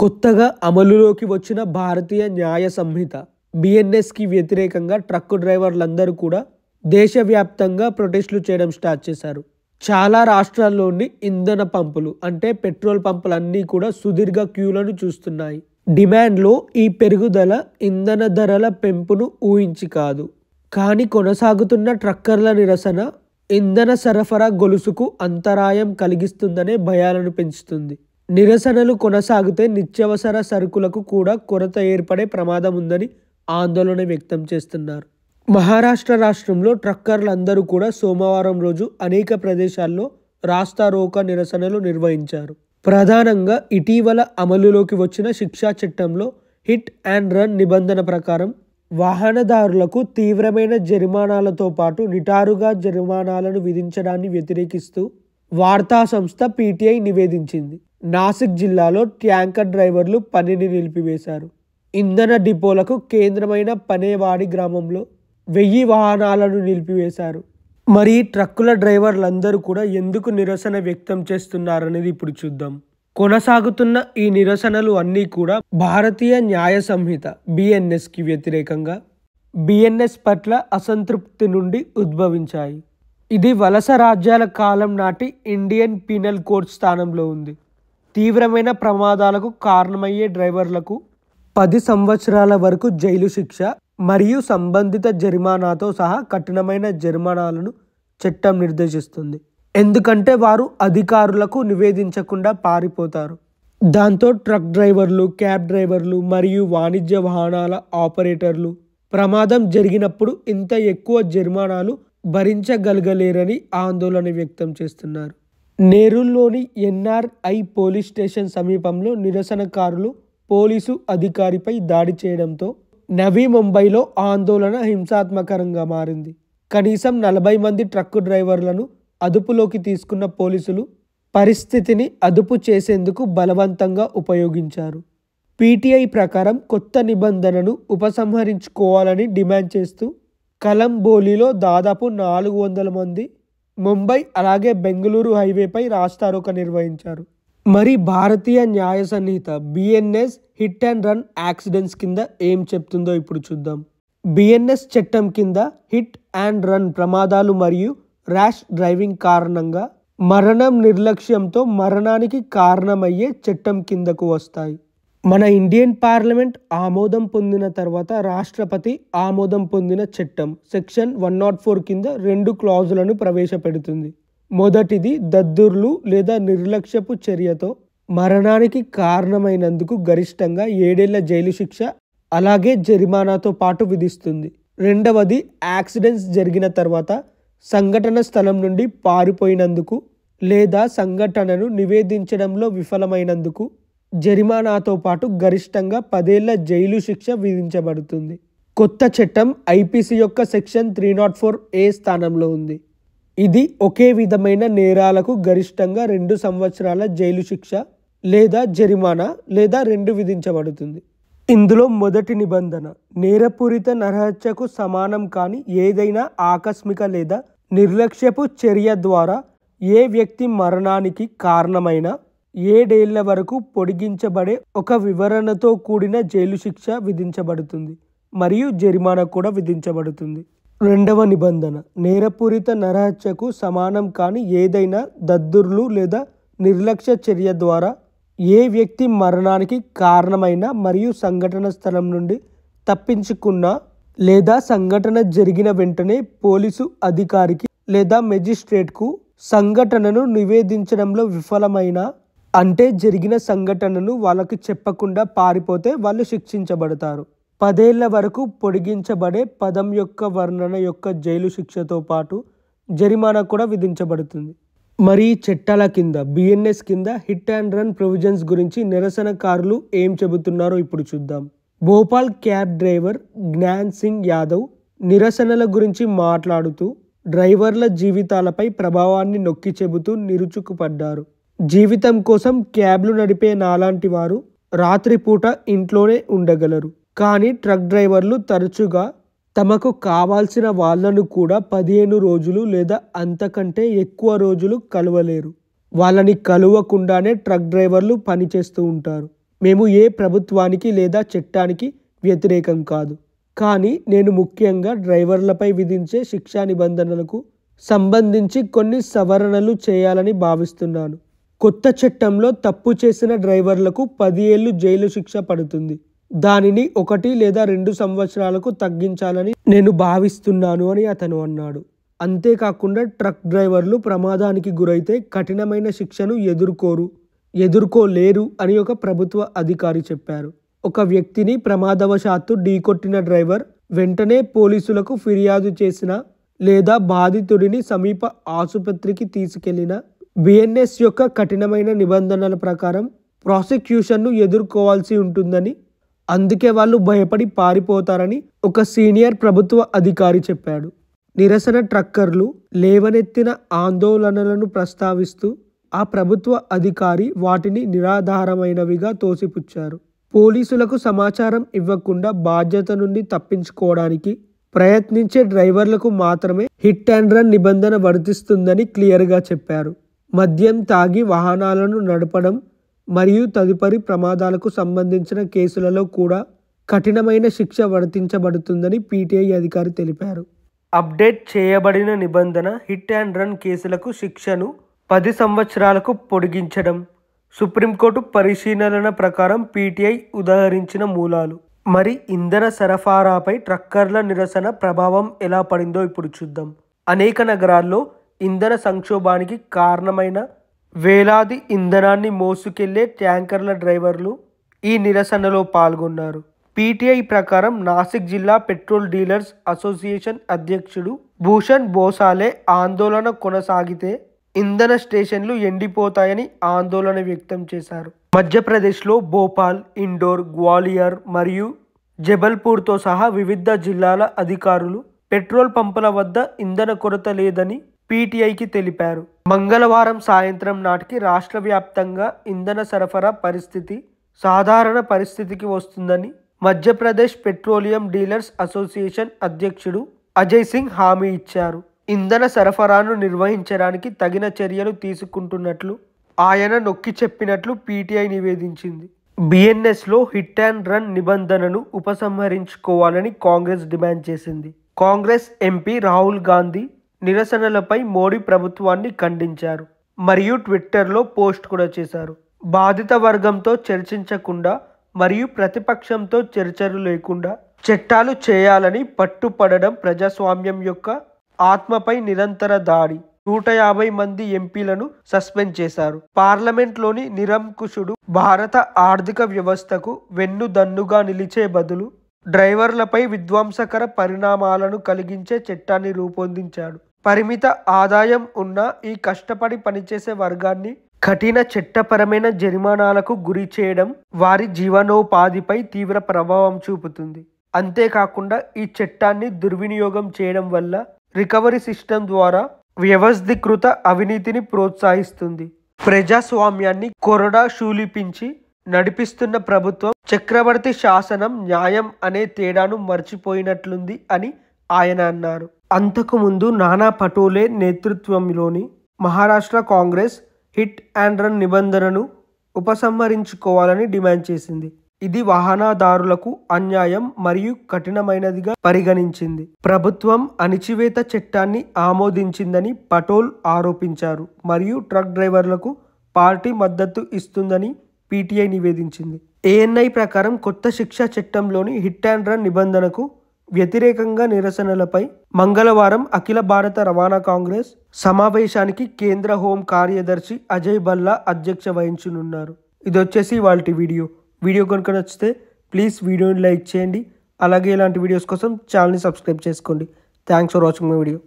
కొత్తగా అమలులోకి వచ్చిన భారతీయ న్యాయ సంహిత బిఎన్ఎస్కి వ్యతిరేకంగా ట్రక్కు డ్రైవర్లందరూ కూడా దేశవ్యాప్తంగా ప్రొటెస్టులు చేయడం స్టార్ట్ చేశారు. చాలా రాష్ట్రాల్లోని ఇంధన పంపులు అంటే పెట్రోల్ పంపులన్నీ కూడా సుదీర్ఘ క్యూలను చూస్తున్నాయి. డిమాండ్లో ఈ పెరుగుదల ఇంధన ధరల పెంపును ఊహించి కాదు, కానీ కొనసాగుతున్న ట్రక్కర్ల నిరసన ఇంధన సరఫరా గొలుసుకు అంతరాయం కలిగిస్తుందనే భయాలను పెంచుతుంది. నిరసనలు కొనసాగితే నిత్యావసర సరుకులకు కూడా కొరత ఏర్పడే ప్రమాదం ఉందని ఆందోళన వ్యక్తం చేస్తున్నారు. మహారాష్ట్ర రాష్ట్రంలో ట్రక్కర్లందరూ కూడా సోమవారం రోజు అనేక ప్రదేశాల్లో రాస్తా రోకా నిరసనలు నిర్వహించారు. ప్రధానంగా ఇటీవల అమలులోకి వచ్చిన శిక్షా చట్టంలో హిట్ అండ్ రన్ నిబంధన ప్రకారం వాహనదారులకు తీవ్రమైన జరిమానాలతో పాటు నిటారుగా జరిమానాలను విధించడాన్ని వ్యతిరేకిస్తూ వార్తా సంస్థ పీటీఐ నివేదించింది. నాసిక్ జిల్లాలో ట్యాంకర్ డ్రైవర్లు పనిని నిలిపివేశారు. ఇంధన డిపోలకు కేంద్రమైన పనేవాడి గ్రామంలో 1000 వాహనాలను నిలిపివేశారు. మరి ట్రక్కుల డ్రైవర్లందరూ కూడా ఎందుకు నిరసన వ్యక్తం చేస్తున్నారనేది ఇప్పుడు చూద్దాం. కొనసాగుతున్న ఈ నిరసనలు అన్నీ కూడా భారతీయ న్యాయ సంహిత బిఎన్ఎస్కి వ్యతిరేకంగా బిఎన్ఎస్ పట్ల అసంతృప్తి నుండి ఉద్భవించాయి. ఇది వలస రాజ్యాల కాలం నాటి ఇండియన్ పీనల్ కోడ్ స్థానంలో ఉంది. తీవ్రమైన ప్రమాదాలకు కారణమయ్యే డ్రైవర్లకు 10 సంవత్సరాల వరకు జైలు శిక్ష మరియు సంబంధిత జరిమానాతో సహా కఠినమైన జరిమానాలను చట్టం నిర్దేశిస్తుంది. ఎందుకంటే వారు అధికారులకు నివేదించకుండా పారిపోతారు. దాంతో ట్రక్ డ్రైవర్లు, క్యాబ్ డ్రైవర్లు మరియు వాణిజ్య వాహనాల ఆపరేటర్లు ప్రమాదం జరిగినప్పుడు ఇంత ఎక్కువ జరిమానాలు భరించగలగలేరని ఆందోళన వ్యక్తం చేస్తున్నారు. నేరుల్లోని ఎన్ఆర్ఐ పోలీస్ స్టేషన్ సమీపంలో నిరసనకారులు పోలీసు అధికారిపై దాడి చేయడంతో నవీ ముంబైలో ఆందోళన హింసాత్మకంగా మారింది. కనీసం 40 మంది ట్రక్కు డ్రైవర్లను అదుపులోకి తీసుకున్న పోలీసులు పరిస్థితిని అదుపు చేసేందుకు బలవంతంగా ఉపయోగించారు. పీటీఐ ప్రకారం కొత్త నిబంధనను ఉపసంహరించుకోవాలని డిమాండ్ చేస్తూ కలంబోలిలో దాదాపు 400 మంది ముంబై అలాగే బెంగళూరు హైవేపై రాస్తారోక నిర్వహించారు. మరి Bharatiya Nyaya Sanhita BNS hit and run accidents కింద ఏం చెప్తుందో ఇప్పుడు చూద్దాం. బిఎన్ఎస్ చట్టం కింద హిట్ అండ్ రన్ ప్రమాదాలు మరియు ర్యాష్ డ్రైవింగ్ కారణంగా మరణం నిర్లక్ష్యంతో మరణానికి కారణమయ్యే చట్టం కిందకు వస్తాయి. మన ఇండియన్ పార్లమెంట్ ఆమోదం పొందిన తర్వాత రాష్ట్రపతి ఆమోదం పొందిన చట్టం సెక్షన్ 104 కింద 2 క్లాజులను ప్రవేశపెడుతుంది. మొదటిది దద్దుర్లు లేదా నిర్లక్ష్యపు చర్యతో మరణానికి కారణమైనందుకు గరిష్టంగా 7 ఏళ్ల జైలు శిక్ష అలాగే జరిమానాతో పాటు విధిస్తుంది. రెండవది యాక్సిడెంట్స్ జరిగిన తర్వాత సంఘటన స్థలం నుండి పారిపోయినందుకు లేదా సంఘటనను నివేదించడంలో విఫలమైనందుకు జరిమానాతో పాటు గరిష్టంగా 10 ఏళ్ల జైలు శిక్ష విధించబడుతుంది. కొత్త చట్టం ఐపీసీ యొక్క సెక్షన్ 304A స్థానంలో ఉంది. ఇది ఒకే విధమైన నేరాలకు గరిష్టంగా 2 సంవత్సరాల జైలు శిక్ష లేదా జరిమానా లేదా 2 విధించబడుతుంది. ఇందులో మొదటి నిబంధన నేరపూరిత నరహత్యకు సమానం కాని ఏదైనా ఆకస్మిక లేదా నిర్లక్ష్యపు చర్య ద్వారా ఏ వ్యక్తి మరణానికి కారణమైన 7 ఏళ్ల వరకు పొడిగించబడే ఒక వివరణతో కూడిన జైలు శిక్ష విధించబడుతుంది మరియు జరిమానా కూడా విధించబడుతుంది. రెండవ నిబంధన నేరపూరిత నరహత్యకు సమానం కాని ఏదైనా దద్దుర్లు లేదా నిర్లక్ష్య చర్య ద్వారా ఏ వ్యక్తి మరణానికి కారణమైన మరియు సంఘటన స్థలం నుండి తప్పించుకున్నా లేదా సంఘటన జరిగిన వెంటనే పోలీసు అధికారికి లేదా మెజిస్ట్రేట్కు సంఘటనను నివేదించడంలో విఫలమైన అంటే జరిగిన సంఘటనను వాళ్ళకి చెప్పకుండా పారిపోతే వాళ్ళు శిక్షించబడతారు. 10 ఏళ్ల వరకు పొడిగించబడే పదం యొక్క వర్ణన యొక్క జైలు శిక్షతో పాటు జరిమానా కూడా విధించబడుతుంది. మరి చట్టాల కింద బిఎన్ఎస్ కింద హిట్ అండ్ రన్ ప్రొవిజన్స్ గురించి నిరసనకారులు ఏం చెబుతున్నారో ఇప్పుడు చూద్దాం. భోపాల్ క్యాబ్ డ్రైవర్ జ్ఞాన్ సింగ్ యాదవ్ నిరసనల గురించి మాట్లాడుతూ డ్రైవర్ల జీవితాలపై ప్రభావాన్ని నొక్కి చెబుతూ నిరుచుకుపడ్డారు. జీవితం కోసం క్యాబ్లు నడిపే నాలాంటి వారు రాత్రిపూట ఇంట్లోనే ఉండగలరు, కానీ ట్రక్ డ్రైవర్లు తరచుగా తమకు కావాల్సిన వాళ్ళను కూడా 15 రోజులు లేదా అంతకంటే ఎక్కువ రోజులు కలవలేరు. వాళ్ళని కలవకుండానే ట్రక్ డ్రైవర్లు పనిచేస్తూ ఉంటారు. మేము ఏ ప్రభుత్వానికి లేదా చట్టానికి వ్యతిరేకం కాదు, కానీ నేను ముఖ్యంగా డ్రైవర్లపై విధించే శిక్షా నిబంధనలకు సంబంధించి కొన్ని సవరణలు చేయాలని భావిస్తున్నాను. కొత్త చట్టంలో తప్పు చేసిన డ్రైవర్లకు 10 ఏళ్లు జైలు శిక్ష పడుతుంది. దానిని 1 లేదా 2 సంవత్సరాలకు తగ్గించాలని నేను భావిస్తున్నాను అని అతను అన్నాడు. అంతేకాకుండా ట్రక్ డ్రైవర్లు ప్రమాదానికి గురైతే కఠినమైన శిక్షను ఎదుర్కోలేరు అని ఒక ప్రభుత్వ అధికారి చెప్పారు. ఒక వ్యక్తిని ప్రమాదవశాత్తు ఢీకొట్టిన డ్రైవర్ వెంటనే పోలీసులకు ఫిర్యాదు చేసిన లేదా బాధితుడిని సమీప ఆసుపత్రికి తీసుకెళ్లిన బిఎన్ఎస్ యొక్క కఠినమైన నిబంధనల ప్రకారం ప్రాసిక్యూషన్ను ఎదుర్కోవాల్సి ఉంటుందని, అందుకే వాళ్ళు భయపడి పారిపోతారని ఒక సీనియర్ ప్రభుత్వ అధికారి చెప్పాడు. నిరసన ట్రక్కర్లు లేవనెత్తిన ఆందోళనలను ప్రస్తావిస్తూ ఆ ప్రభుత్వ అధికారి వాటిని నిరాధారమైనవిగా తోసిపుచ్చారు. పోలీసులకు సమాచారం ఇవ్వకుండా బాధ్యత నుండి తప్పించుకోవడానికి ప్రయత్నించే డ్రైవర్లకు మాత్రమే హిట్ అండ్ రన్ నిబంధన వర్తిస్తుందని క్లియర్గా చెప్పారు. మద్యం తాగి వాహనాలను నడపడం మరియు తదుపరి ప్రమాదాలకు సంబంధించిన కేసులలో కూడా కఠినమైన శిక్ష వర్తించబడుతుందని పీటీఐ అధికారి తెలిపారు. అప్డేట్ చేయబడిన నిబంధన హిట్ అండ్ రన్ కేసులకు శిక్షను 10 సంవత్సరాలకు పొడిగించడం. సుప్రీంకోర్టు పరిశీలన ప్రకారం పీటీఐ ఉదహరించిన మూలాలు. మరి ఇంధన సరఫరాపై ట్రక్కర్ల నిరసన ప్రభావం ఎలా పడిందో ఇప్పుడు చూద్దాం. అనేక నగరాల్లో ఇంధన సంక్షోభానికి కారణమైన వేలాది ఇంధనాన్ని మోసుకెళ్లే ట్యాంకర్ల డ్రైవర్లు ఈ నిరసనలో పాల్గొన్నారు. పీటీఐ ప్రకారం నాసిక్ జిల్లా పెట్రోల్ డీలర్స్ అసోసియేషన్ అధ్యక్షుడు భూషణ్ భోసాలే ఆందోళన కొనసాగితే ఇంధన స్టేషన్లు ఎండిపోతాయని ఆందోళన వ్యక్తం చేశారు. మధ్యప్రదేశ్లో భోపాల్, ఇండోర్, గ్వాలియర్ మరియు జబల్పూర్తో సహా వివిధ జిల్లాల అధికారులు పెట్రోల్ పంపుల వద్ద ఇంధన కొరత లేదని పీటీఐకి తెలిపారు. మంగళవారం సాయంత్రం నాటికి రాష్ట్ర వ్యాప్తంగా ఇంధన సరఫరా పరిస్థితి సాధారణ పరిస్థితికి వస్తుందని మధ్యప్రదేశ్ పెట్రోలియం డీలర్స్ అసోసియేషన్ అధ్యక్షుడు అజయ్ సింగ్ హామీ ఇచ్చారు. ఇంధన సరఫరాను నిర్వహించడానికి తగిన చర్యలు తీసుకుంటున్నట్లు ఆయన నొక్కి చెప్పినట్లు పీటీఐ నివేదించింది. బిఎన్ఎస్లో హిట్ అండ్ రన్ నిబంధనను ఉపసంహరించుకోవాలని కాంగ్రెస్ డిమాండ్ చేసింది. కాంగ్రెస్ ఎంపీ రాహుల్ గాంధీ నిరసనలపై మోడీ ప్రభుత్వాన్ని ఖండించారు మరియు ట్విట్టర్లో పోస్ట్ కూడా చేశారు. బాధిత వర్గంతో చర్చించకుండా మరియు ప్రతిపక్షంతో చర్చలు లేకుండా చట్టాలు చేయాలని పట్టుపడడం ప్రజాస్వామ్యం యొక్క ఆత్మపై నిరంతర దాడి. 150 మంది ఎంపీలను సస్పెండ్ చేశారు. పార్లమెంట్లోని నిరంకుశుడు భారత ఆర్థిక వ్యవస్థకు వెన్నుదన్నుగా నిలిచే బదులు డ్రైవర్లపై విధ్వంసకర పరిణామాలను కలిగించే చట్టాన్ని రూపొందించాడు. పరిమిత ఆదాయం ఉన్న ఈ కష్టపడి పనిచేసే వర్గాన్ని కఠిన చట్టపరమైన జరిమానాలకు గురి చేయడం వారి జీవనోపాధిపై తీవ్ర ప్రభావం చూపుతుంది. అంతేకాకుండా ఈ చట్టాన్ని దుర్వినియోగం చేయడం వల్ల రికవరీ సిస్టమ్ ద్వారా వ్యవస్థీకృత అవినీతిని ప్రోత్సహిస్తుంది. ప్రజాస్వామ్యాన్ని కొరడా శూలిపించి నడిపిస్తున్న ప్రభుత్వం చక్రవర్తి శాసనం న్యాయం అనే తేడాను మర్చిపోయినట్లుంది అని ఆయన అన్నారు. అంతకుముందు నానా పటోలే నేతృత్వంలోని Maharashtra Congress hit and run నిబంధనను ఉపసంహరించుకోవాలని డిమాండ్ చేసింది. ఇది వాహనదారులకు అన్యాయం మరియు కఠినమైనదిగా పరిగణించింది. ప్రభుత్వం అణిచివేత చట్టాన్ని ఆమోదించిందని పటోల్ ఆరోపించారు మరియు ట్రక్ డ్రైవర్లకు పార్టీ మద్దతు ఇస్తుందని పీటీఐ నివేదించింది. ఏఎన్ఐ ప్రకారం కొత్త శిక్షా చట్టంలోని హిట్ అండ్ రన్ నిబంధనకు వ్యతిరేకంగా నిరసనలపై మంగళవారం అఖిల భారత రవాణా కాంగ్రెస్ సమావేశానికి కేంద్ర హోం కార్యదర్శి అజయ్ భల్లా అధ్యక్ష వహించనున్నారు. ఇది వచ్చేసి ఇవాల్టి వీడియో కనుక నచ్చితే ప్లీజ్ వీడియోని లైక్ చేయండి. అలాగే ఇలాంటి వీడియోస్ కోసం ఛానల్ని సబ్స్క్రైబ్ చేసుకోండి. Thanks for watching my video.